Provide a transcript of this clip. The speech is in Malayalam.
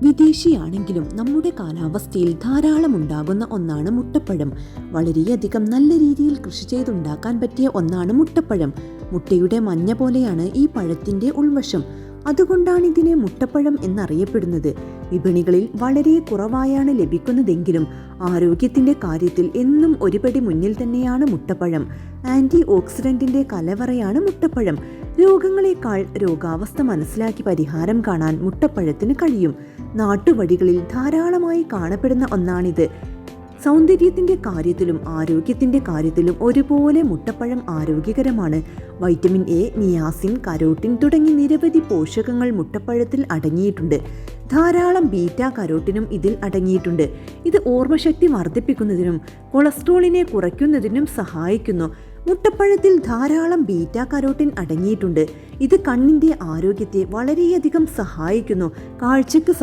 വിദേശിയാണെങ്കിലും നമ്മുടെ കാലാവസ്ഥയിൽ ധാരാളം ഉണ്ടാകുന്ന ഒന്നാണ് മുട്ടപ്പഴം. വളരെയധികം നല്ല രീതിയിൽ കൃഷി ചെയ്തുണ്ടാക്കാൻ പറ്റിയ ഒന്നാണ് മുട്ടപ്പഴം. മുട്ടയുടെ മഞ്ഞ പോലെയാണ് ഈ പഴത്തിന്റെ ഉൾവശം. അതുകൊണ്ടാണ് ഇതിനെ മുട്ടപ്പഴം എന്നറിയപ്പെടുന്നത്. വിപണികളിൽ വളരെ കുറവായാണ് ലഭിക്കുന്നതെങ്കിലും ആരോഗ്യത്തിന്റെ കാര്യത്തിൽ എന്നും ഒരുപടി മുന്നിൽ തന്നെയാണ് മുട്ടപ്പഴം. ആന്റി ഓക്സിഡന്റിന്റെ കലവറയാണ് മുട്ടപ്പഴം. രോഗങ്ങളെക്കാൾ രോഗാവസ്ഥ മനസ്സിലാക്കി പരിഹാരം കാണാൻ മുട്ടപ്പഴത്തിന് കഴിയും. നാട്ടുവഴികളിൽ ധാരാളമായി കാണപ്പെടുന്ന ഒന്നാണിത്. സൗന്ദര്യത്തിന്റെ കാര്യത്തിലും ആരോഗ്യത്തിന്റെ കാര്യത്തിലും ഒരുപോലെ മുട്ടപ്പഴം ആരോഗ്യകരമാണ്. വൈറ്റമിൻ എ, നിയാസിൻ, കരോട്ടിൻ തുടങ്ങി നിരവധി പോഷകങ്ങൾ മുട്ടപ്പഴത്തിൽ അടങ്ങിയിട്ടുണ്ട്. ധാരാളം ബീറ്റ കരോട്ടിനും ഇതിൽ അടങ്ങിയിട്ടുണ്ട്. ഇത് ഓർമ്മശക്തി വർദ്ധിപ്പിക്കുന്നതിനും കൊളസ്ട്രോളിനെ കുറയ്ക്കുന്നതിനും സഹായിക്കുന്നു. മുട്ടപ്പഴത്തിൽ ധാരാളം ബീറ്റ കരോട്ടിൻ അടങ്ങിയിട്ടുണ്ട്. ഇത് കണ്ണിന്റെ ആരോഗ്യത്തെ വളരെയധികം സഹായിക്കുന്നു. കാഴ്ചയ്ക്ക്